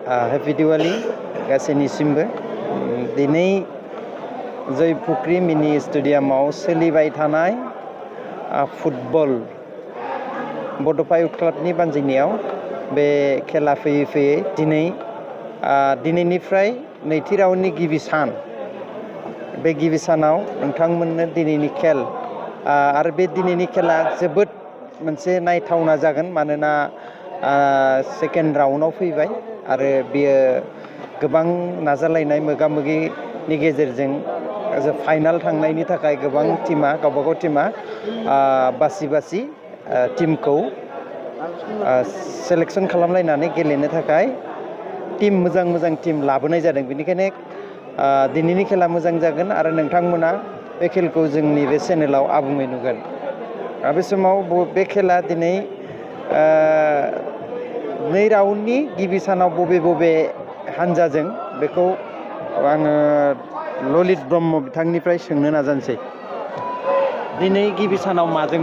Happy Diwali गासैनिसिमबो दिनै जयपुख्रि मिनि स्टेडियामाव सोलिबाय थानाय फुटबल बड'फा इउथ क्लाबनि बानजायनायाव बे खेला फैयै फैयै दिनैनिफ्राय नैथि राउन्डनि गिबि सान बे गिबि सानाव नोंथांमोननो दिनैनि खेल आरो बे दिनैनि खेला जोबोद मोनसे नायथावना जागोन मानोना सेकेन्ड राउन्डआव फैबाय आरो बियो गोबां नाजालायनाय मोगा-मोगिनि गेजेरजों फाइनाल थांनायनि थाखाय गोबां टीमा गावबागाव टीमा बासि टीमखौ सेलेक्शन खालामलायनानै गेलेनो थाखाय मोजां टीम लाबोनाय जादों। बेनिखायनो दिनैनि खेला मोजां जागोन आरो नोंथांमोना बे खेलखौ जोंनि बे चेनेलाव आबुङै नुगोन। बे समाव बे खेला दिनै नै राउन्डनि गिबि सानाव बबे हानजाजों बेखौ आङो ललित ब्रह्म बिथांनिफ्राय सोंनो नाजानोसै। दिनै गिबि सानाव माजों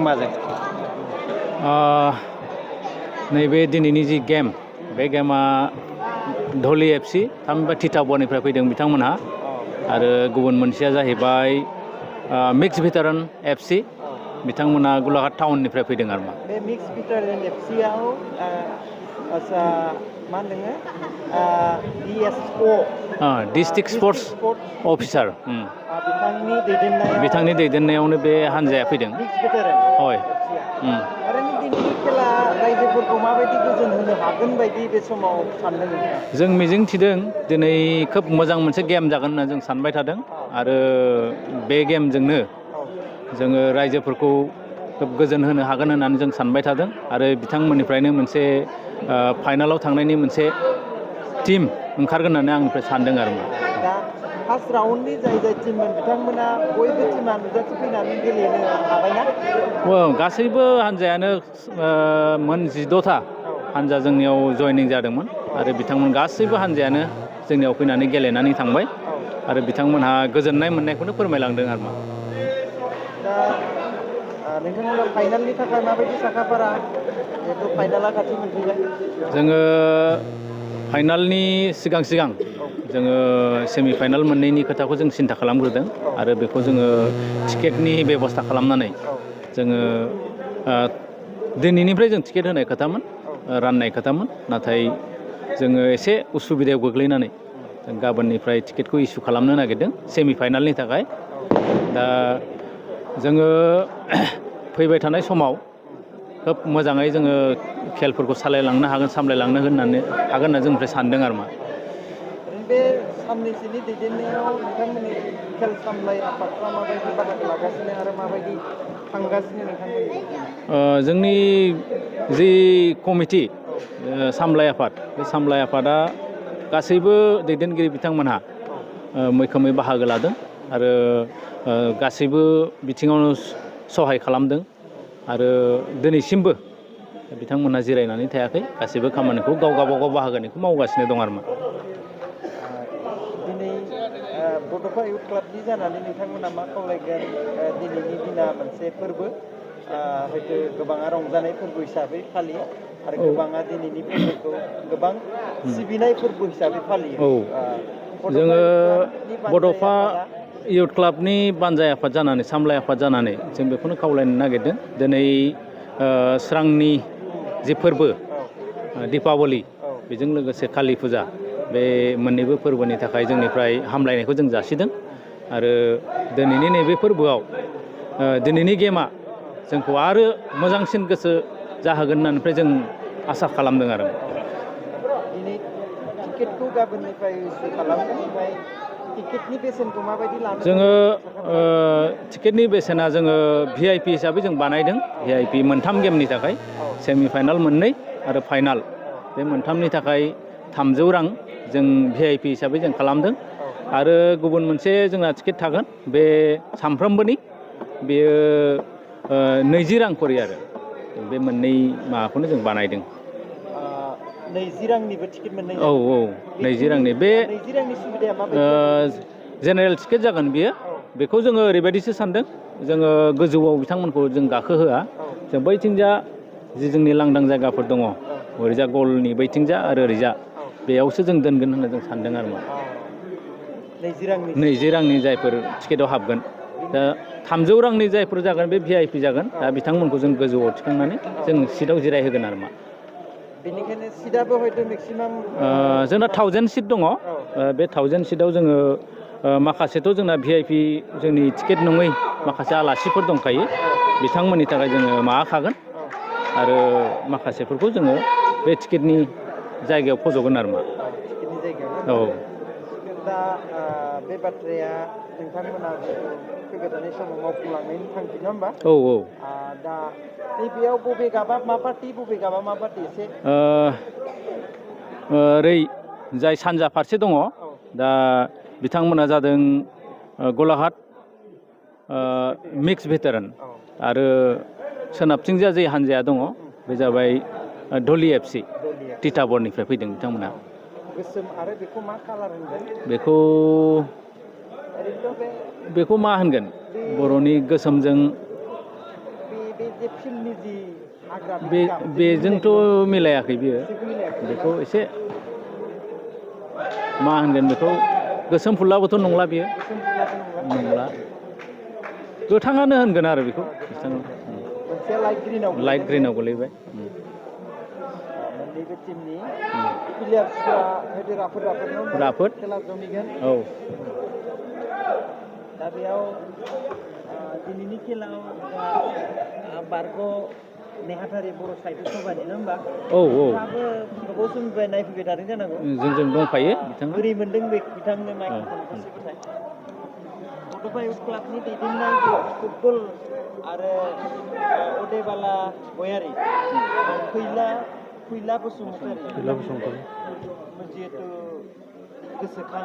नैबे दिनैनि जि गेम बे गेमा धलि एफसि थामहिनबा तिताबरनिफ्राय फैदों बिथांमोनहा आरो गुबुन मोनसेया जाहैबाय मिक्स भेटारान एफसि बिथांमोना गलाघाट टाउननिफ्राय फैदों आरो बे मिक्स भेटारान एफसिआव मा होनो डिस्ट्रिक्ट स्पर्ट्स अफिसार बिथांनि दैदेननायावनो बे हानजाया फैदों। हय खेला रायजोफोरखौ माबायदि गोजोन होनो हागोन बायदि बे समाव सानदों नोंथाङा? जों मिजिं थिदों दिनै खोब मोजां मोनसे गेम जागोन होनना जों सानबाय थादों आरो बे गेमजोंनो जोङो रायजोफोरखौ खोब गोजोन होनो हागोन होननानै जों सानबाय थादों आरो बिथांमोननिफ्रायनो मोनसे फाइनालाव थांनायनि मोनसे टीम ओंखारगोन होननानै आंनिफ्राय सानदों आरो दा फार्स्ट राउन्डनि जाय टीममोन बिथांमोना बयबो टीमा नुजाथिफैनानै गेलेनो हाबायना? गासैबो हानजायानो मोन 16था हानजा जोंनियाव जयनिं जादोंमोन आरो बिथांमोन गासैबो हानजायानो जोंनियाव फैनानै गेलेनानै थांबाय आरो बिथांमोनहा गोजोननाय मोननायखौनो फोरमायलांदों आरो दा नोंथांमोना फाइनालनि थाखाय माबायदि साखाफारा जिहेथु फाइनाला खाथि मोनफैबाय? जोङो फाइनालनि सिगां जोङो सेमि फाइनाल मोननैनि खोथाखौ जों सिन्था खालामग्रोदों आरो बेखौ जोङो टिकेटनि बेब'स्था खालामनानै जोङो दिनैनिफ्राय जों टिकेट होनाय खोथामोन राननाय खोथामोन नाथाय जोङो एसे उसुबिदायाव गोग्लैनानै जों गाबोननिफ्राय टिकेटखौ इसु खालामनो नागिरदों सेमि फाइनालनि थाखाय। दा जोङो फैबाय थानाय समाव खोब मोजाङै जोङो खेलफोरखौ सालायलांनो हागोन सामलायलांनो हागोन होनना जोंनिफ्राय सानदों आरो बे साननैसोनि दैदेननायाव नोंथांमोननि खेल सामलाय आफादफ्रा माबायदि बाहागो लागासिनो आरो माबायदि थांगासिनो नोंथांमोननि? जोंनि जि कमिटि सामलाय आफाद बे सामलाय आफादा गासैबो दैदेनगिरि बिथांमोनहा मैखोमै बाहागो लादों आरो गासैबो बिथिङावनो सहाय खालामदों आरो दिनैसिमबो बिथांमोनहा जिरायनानै थायाखै गासैबो खामानिखौ गावबागाव बाहागोनिखौ मावगासिनो दं आरो दिनै बड'फा इउथ क्लाबनि जानानै नोंथांमोना मा खावलायगोन? दिनैनि दिना मोनसे फोरबो हयथ' गोबाङा रंजानाय फोरबो हिसाबै फालियो आरो गोबाङा दिनैनि फोरबोखौ गोबां सिबिनाय फोरबो हिसाबै फालियो। जोङो बड'फा इउथ क्लाबनि बानजाय आफाद जानानै सामलाय आफाद जानानै जों बेखौनो खावलायनो नागिरदों दिनै स्रांनि जि फोरबो दिपावली बेजों लोगोसे कालि फुजा बे मोननैबो फोरबोनि थाखाय जोंनिफ्राय हामलायनायखौ जों जासिदों आरो दिनैनि नैबे फोरबोआव दिनैनि गेमा जोंखौ आरो मोजांसिन गोसो जाहोगोन होननानै जों आसा खालामदों आरो दिनै टिकेटखौ गाबोननिफ्राय इस्यु खालामगोन ओमफ्राय टिकेटनि बेसेनखौ माबायदि लानो? जोङो टिकेटनि बेसेना जोङो VIP हिसाबै जों बानायदों। VIP मोनथाम गेमनि थाखाय सेमि फाइनाल मोननै आरो फाइनाल बे मोनथामनि थाखाय 300 रां जों VIP हिसाबै जों खालामदों आरो गुबुन मोनसे जोंना टिकेट थागोन बे सामफ्रोमबोनि बेयो 20 रां खरि आरो बे मोननै माबाखौनो जों बानायदों। 20 रांनिबो टिकेट मोननाय औ 20 रांनि बे 20 रांनि सुबिदाया माबायदि? जेनेरेल टिकेट जागोन बियो बेखौ जोङो ओरैबायदिसो सानदों जोङो गोजौआव बिथांमोनखौ जों गाखोहोआ जों बैथिंजा जि जोंनि लांदां जायगाफोर दङ ओरैजा गलनि बैथिंजा आरो ओरैजा बेयावसो जों दोनगोन होनना जों सानदों आरो मा 20 रांनि जायफोर टिकेटआव हाबगोन दा 300 रांनि जायफोर जागोन बे VIP जागोन दा बिथांमोनखौ जों गोजौआव थिखांनानै जों सिटआव जिरायहोगोन आरो मा बेनिखायनो सिटआबो हयथ' मेक्सिमाम जोंना 1000 सिट दङ बे 1000 सिटआव जोङो माखासेथ' जोंना VIP जोंनि टिकेट नङै माखासे आलासिफोर दंखायो बिथांमोननि थाखाय जोङो माबाखागोन आरो माखासेफोरखौ जोङो बे टिकेटनि जायगायाव फज'गोन आरो मा टिकेटनि जायगायाव औ दा बे बाथ्राया नोंथांमोना जिथु फैबाय थानाय समाव मावफुंलांनायनि थांखि नङा होमबा औ औ दा नैबेयाव बबे गाबा मा पार्टि बबे गाबा मा पार्टि एसे ओरै जाय सानजा फारसे दङ दा बिथांमोना जादों गलाघाट मिक्स भेटारान आरो सोनाबथिंजा जे हान्जाया दङ बे जाबाय धलि FC तिताबरनिफ्राय फैदों बिथांमोना गोसोम आरो बेखौ मा कालार होनगोन बेखौ मा होनगोन बर'नि गोसोमजों बे फिल्डनि जि हाग्रा बेजोंथ' मिलायाखै बियो बेखौ एसे मा होनगोन बेखौ गोसोम फुलाबोथ' नंला बियो नंला गोथाङानो होनगोन आरो बेखौ लाइट ग्रिनाव गोलैबाय मोननैबो टिमनि प्लेयार्सफ्रा राफोद खेला जमिगोन औ दा बेयाव दिनैनि खेलायाव बारग' नेहाथारि बर' साहित्य सभानि नङा होमबा औ नोंथाङाबो गोबाव समनिफ्राय नायफैबाय थादों जानांगौ जोंजों दंफायो बिथाङा बोरै मोनदों बिथांनो माइक्र'फनखौ बड'फा इउथ क्लाबनि दैदेननाय जे फुटबल आरो अदेबाला गयारि फैला बसुमतारी जिहेतु गोसोखां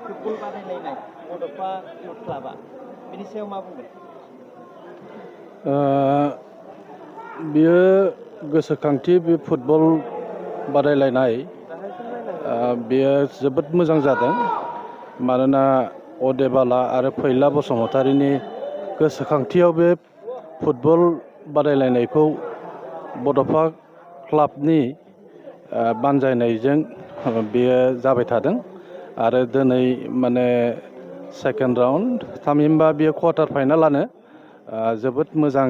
फुटबल बादायलायनाय बड'फा इउथ क्लाबा बेनि सायाव मा बुंगोन बियो गोसोखांथि बे फुटबल बादायलायनाय बेयो जोबोद मोजां जादों मानोना अदेबाला आरो फैला बसुमतारीनि गोसोखांथियाव बे फुटबल बादायलायनायखौ बड'फा क्लाबनि बानजायनायजों बेयो जाबाय थादों आरो दिनै माने सेकेन्ड राउन्ड थामहिनबा बेयो क्वार्टार फाइनालानो जोबोद मोजां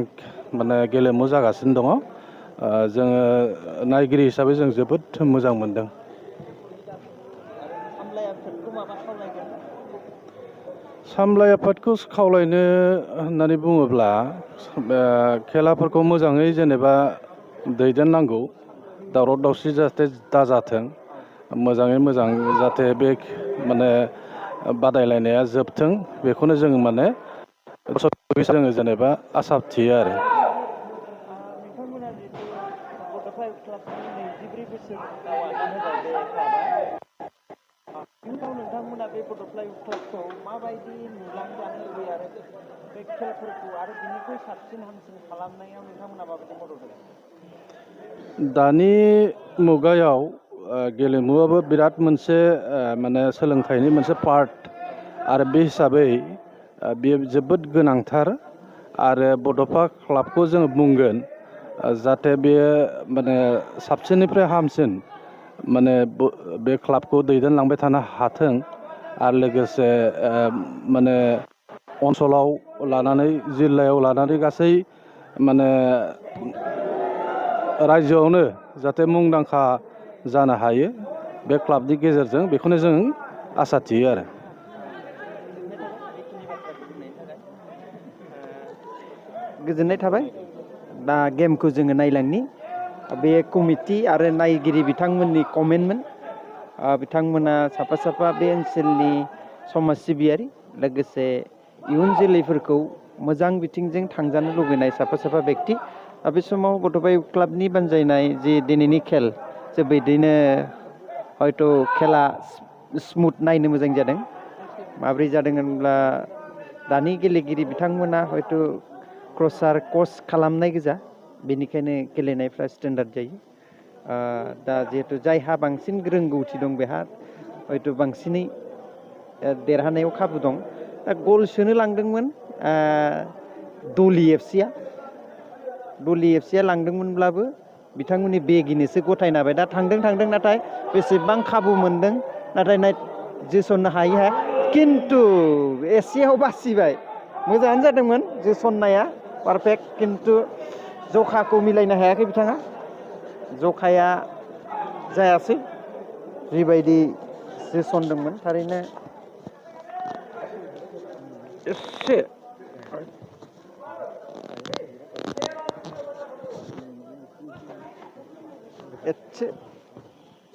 माने गेलेमु जागासिनो दङ जोङो नायगिरि हिसाबै जों जोबोद मोजां मोनदों सामलाय आफादखौ खावलायनो होननानै बुङोब्ला खेलाफोरखौ मोजाङै जेनेबा दैदेननांगौ दावराव दावसि जाहाथे दाजाथों मोजाङै मोजां जाहाथे बे माने बादायलायनाया जोबथों बेखौनो जोङो माने जोङो जेनेबा आसा थियो आरो नोंथांमोना जिहेतु बड'फा इउथ क्लाबनि 24 बोसोर दावगानो होबाय बे क्लाबा इयुनाव नोंथांमोना बे बड'फा इउथ क्लाबखौ माबायदि नुलांजानो लुबैयो आरो बे खेलफोरखौ आरो बिनिख्रुइ साबसिन हामसिन खालामनायाव नोंथांमोना माबायदि मदद होगोन दानि मुगायाव गेलेमुआबो बिराद मोनसे माने सोलोंथाइनि मोनसे पार्ट आरो बे हिसाबै बेयो जोबोद गोनांथार आरो बड'फा क्लाबखौ जोङो बुंगोन जाहाथे बेयो माने साबसिननिफ्राय हामसिन माने बे क्लाबखौ दैदेनलांबाय थानो हाथों आरो लोगोसे माने ओनसोलाव लानानै जिल्लायाव लानानै गासै माने रायजोआवनो जाहाथे मुंदांखा जानो हायो बे क्लाबनि गेजेरजों बेखौनो जों आसा थियो आरो गोजोननाय थाबाय दा गेमखौ जोङो नायलांनि बे कमिटि आरो नायगिरि बिथांमोननि कमेन्टमोन बिथांमोना साफा साफा बे ओनसोलनि समाज सिबियारि लोगोसे इयुन जोलैफोरखौ मोजां बिथिंजों थांजानो लुबैनाय साफा साफा बेक्ति बे समाव बड'फा इउथ क्लाबनि बानजायनाय जि दिनैनि खेल जोबोदैनो हयथ' खेला स्मुथ नायनो मोजां जादों माब्रै जादों होनब्ला दानि गेलेगिरि बिथांमोना हयथ' क्रसार कच खालामनाय गोजा बेनिखायनो गेलेनायफ्रा स्टेन्डार्ड जायो दा जिहेथु जायहा बांसिन रोंगौथि दं बेहा हयथ' बांसिनै देरहानायाव खाबु दं दा गल सोनो लांदोंमोन धलि एफसिया लांदोंमोनब्लाबो बिथांमोननि बेगिनोसो गथायना होबाय दा थांदों नाथाय बेसेबां खाबु मोनदों नाथाय जोसननो हायिहा खिन्थु एसेयाव बासिबाय मोजाङानो जादोंमोन जोसननाया पारफेक्ट खिन्थु जखाखौ मिलायनो हायाखै बिथाङा जखाया जायासै जिबायदि जोसनदोंमोन थारैनो एसे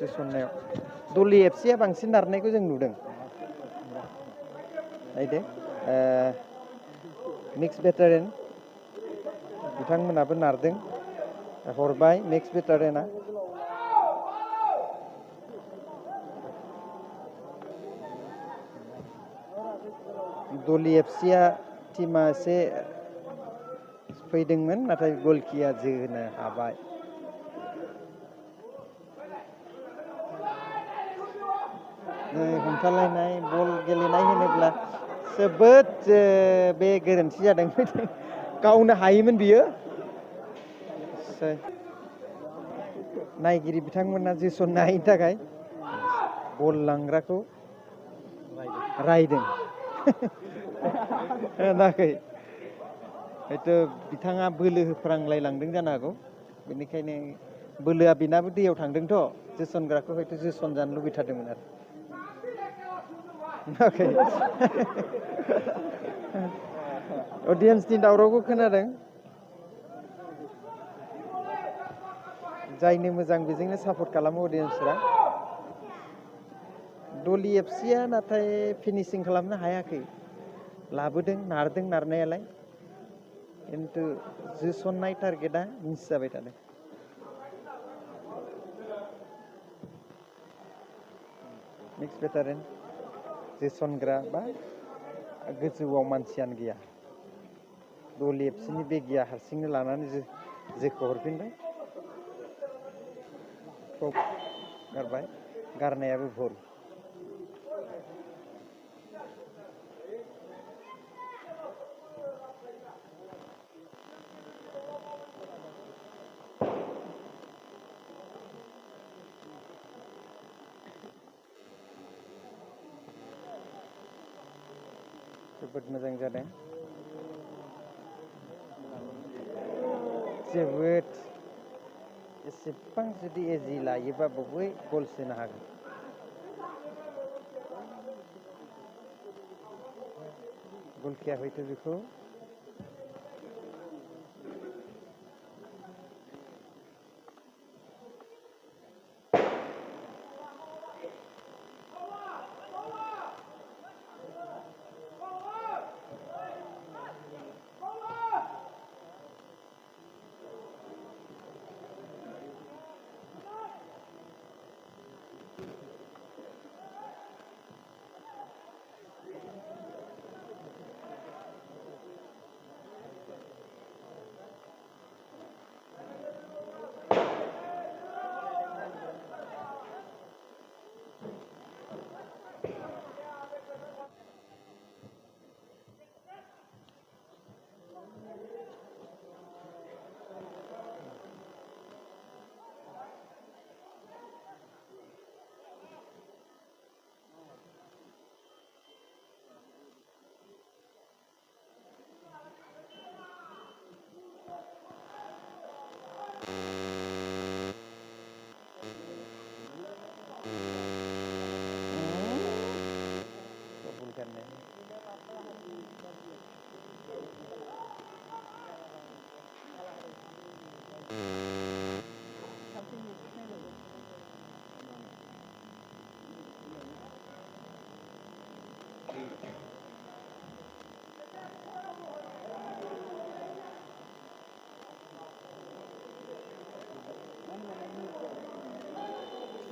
जोसननायाव दलि एफसिया बांसिन नारनायखौ जों नुदों नायदो मिक्स बेटारेन बिथांमोनाबो नारदों हरबाय मिक्स बेटारेना दलि एफसिया टिमा एसे फैदोंमोन नाथाय गलकिया जोनो हाबाय हमथालायनाय बल गेलेनाय होनोब्ला जोबोद बे गोरोन्थि जादों गावनो हायोमोन बियो नायगिरि बिथांमोना जोसननो हायिनि थाखाय बल लांग्राखौ रायदों नाखै हयथ' बिथाङा बोलो होफ्रांलायलांदों जानो हागौ बेनिखायनो बोलोआ बेनाबो दैयाव थांदोंथ' जोसनग्राखौ हयथ' जोसनजानो लुबैथारदोंमोन आरो अडियेन्सनि दावरावखौ खोनादों जायनो मोजां बेजोंनो सापर्ट खालामो अडियेन्सफोरा दलि एफसिया नाथाय फिनिशिं खालामनो हायाखै लाबोदों नारदों नारनायालाय खिन्थु जोसननाय टारगेटआ मिस जाबाय थादों मिक्स बेटारेन जोसनग्रा बा गोजौआव मानसियानो गैया दलि एफसिनि बेगिया हारसिंनो लानानै जेखौ हरफिनबाय गारबाय गारनायाबो भुल जोबोद मोजां जादों जोबोद एसेबां जुदि एजि लायोबा बबे गल सोनो हागोन गलकिया हयथ' बेखौ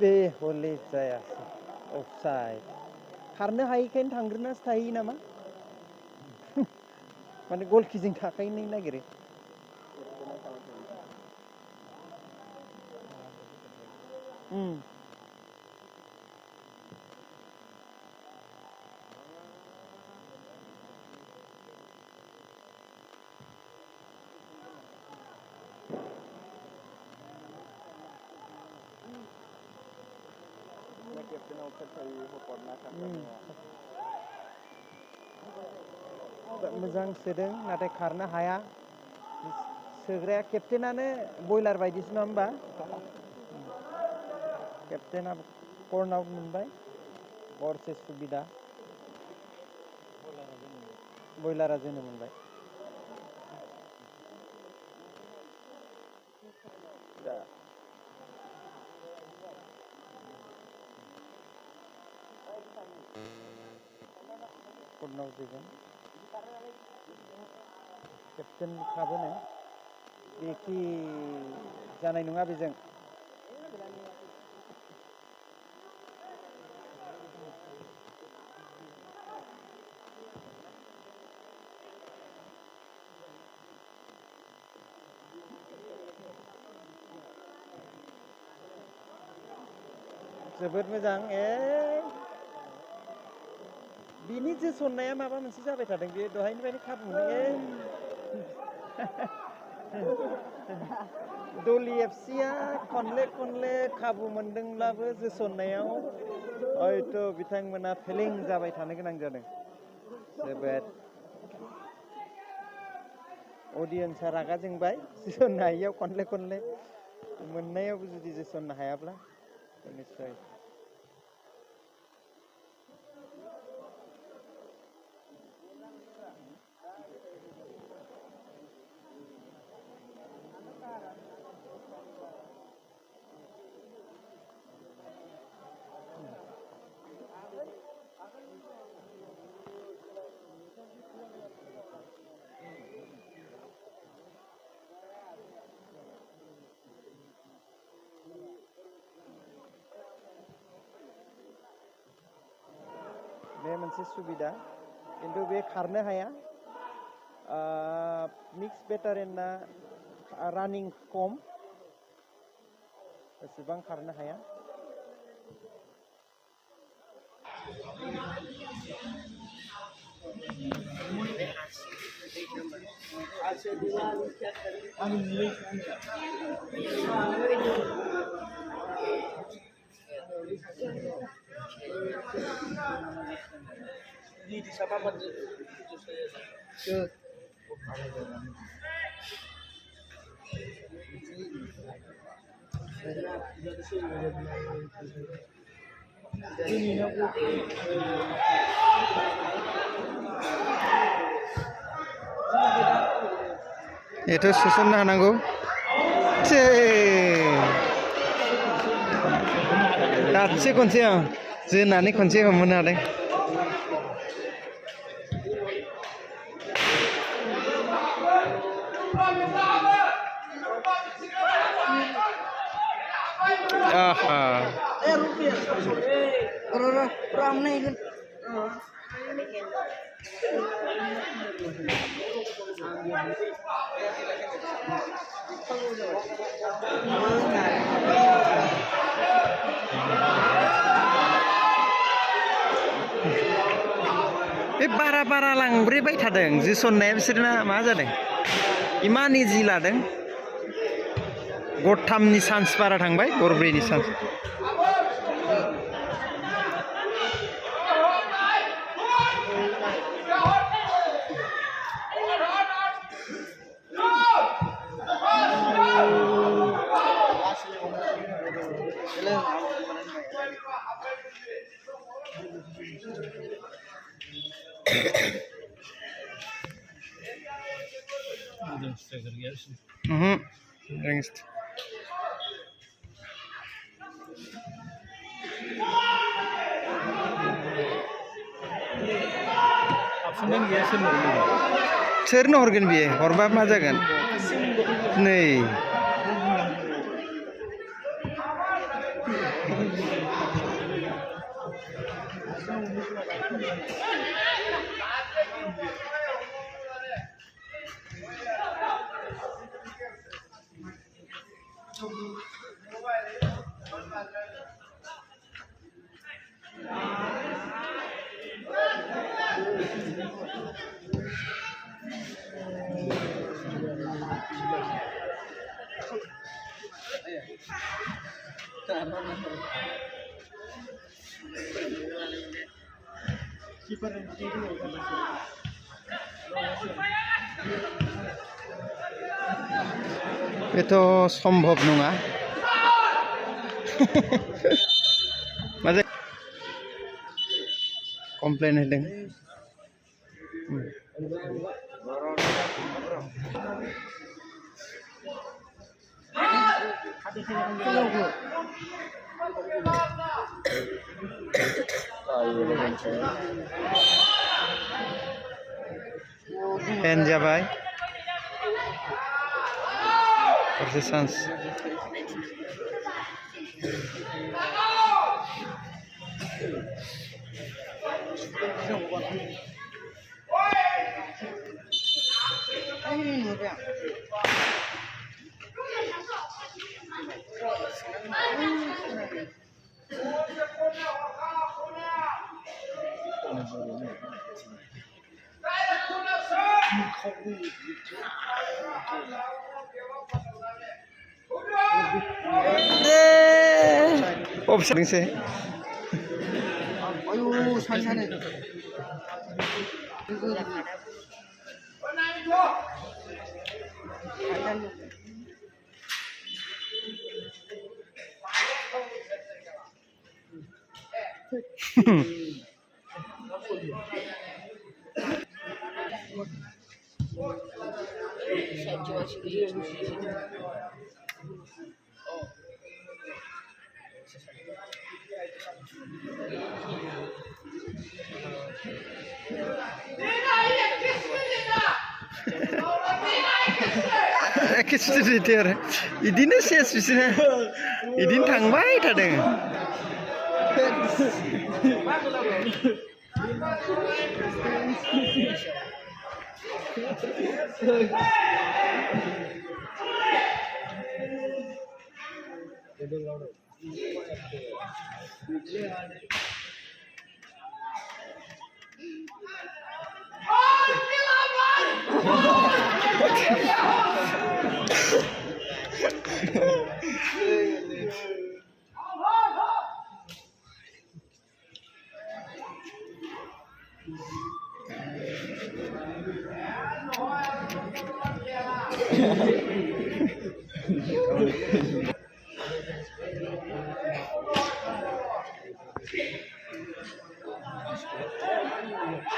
बे हले जायासै अफसाइड खारनो हायैखायनो थांग्रोनासो थाहैयो नामा माने गलकिजों थाखायनो नागिरो मोजां सोदों नाथाय खारनो हाया सोग्राया केप्टेनानो बयलार बायदिसो नङा होमबा केप्टेना कर्न आउट मोनबाय गरसे सुबिदा बयलारा जोनो मोनबाय कर्न आउट जोगोन केप्टेन खाबोनो बेखि जानाय नङा बेजों जोबोद मोजां बिनि जोसननाया माबा मोनसे जाबाय थादों बे दहायनिफ्रायनो खाबु मोनो दलि एफसिया खनले खाबु मोनदोंब्लाबो जोसननायाव हयथ' बिथांमोना फेलें जाबाय थानो गोनां जादों जोबोद अडियन्सआ रागा जोंबाय जोसननो हायियाव खनले मोननायावबो जुदि जोसननो हायाब्ला निश्चय बे मोनसे सुबिदा किन्तु बे खारनो हाया मिक्स बेटारेना रानिं खम एसेबां खारनो हाया itu susunना हानांगौ दासो खनसे जोनानै खनसे हमनो हादों बारा लांब्रेबाय थादों जोसननाया बिसोरना मा जादों इमान इजि लादों गरथामनि चान्स बारा थांबाय गरब्रैनि चान्स Angst. सोरनो हरगोन बियो हरबा मा जागोन नै बेथ' सम्भब नङा मा जायो कमप्लेन होदों पेन जाबाय फारसे chance Offside sih. Ayo, sana. Ekstredir. İdini ses bize. İdin थांबाय थादों.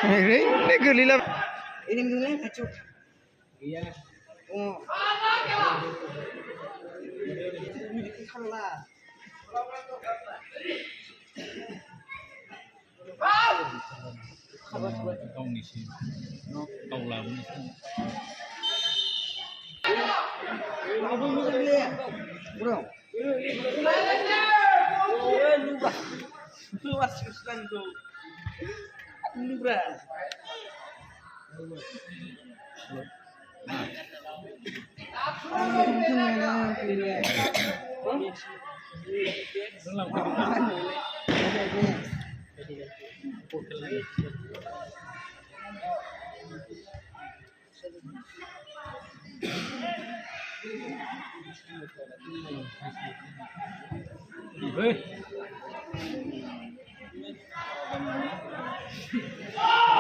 Ini gelilah. Ini dulu kacau. Iya. Oh. Ini kalah. Gaवनि sih, गावलाबो Bro. Luas sekali tuh. Lubra.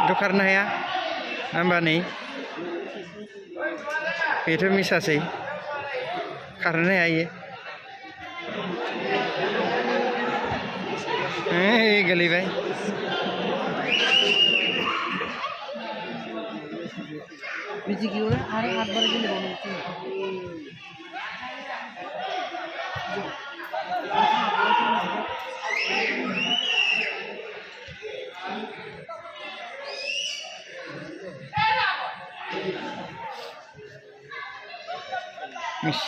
Itu karena ya, nambah nih. Itu bisa sih, karena ya. Geli bay. Biji gila, hari harbar aja nih bang. Miss.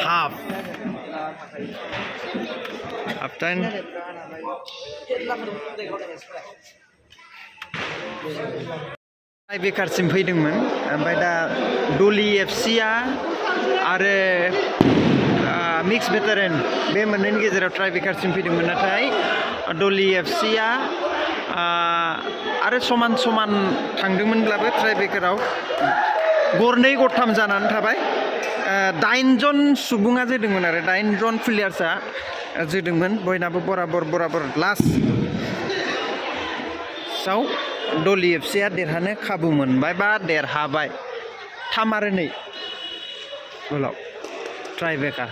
Half time बेकारसिम फैदोंमोन ओमफ्राय दा डली एफसिआ आरो mix भेटारेन बे मोननैनि गेजेराव try बेकारसिम फैदोंमोन नाथाय डली एफसिआ आरो समान समान थांदोंमोनब्लाबो ट्राइ बेकाराव गरनै गरथाम जानानै थाबाय 8 जन सुबुङा जोदोंमोन आरो 8 जन प्लेयार्सआ जोदोंमोन बयनाबो बराबर साव डली एफसिआ देरहानो खाबु मोनबाय बा देरहाबाय 3-2 गलाव ट्राइ बेकार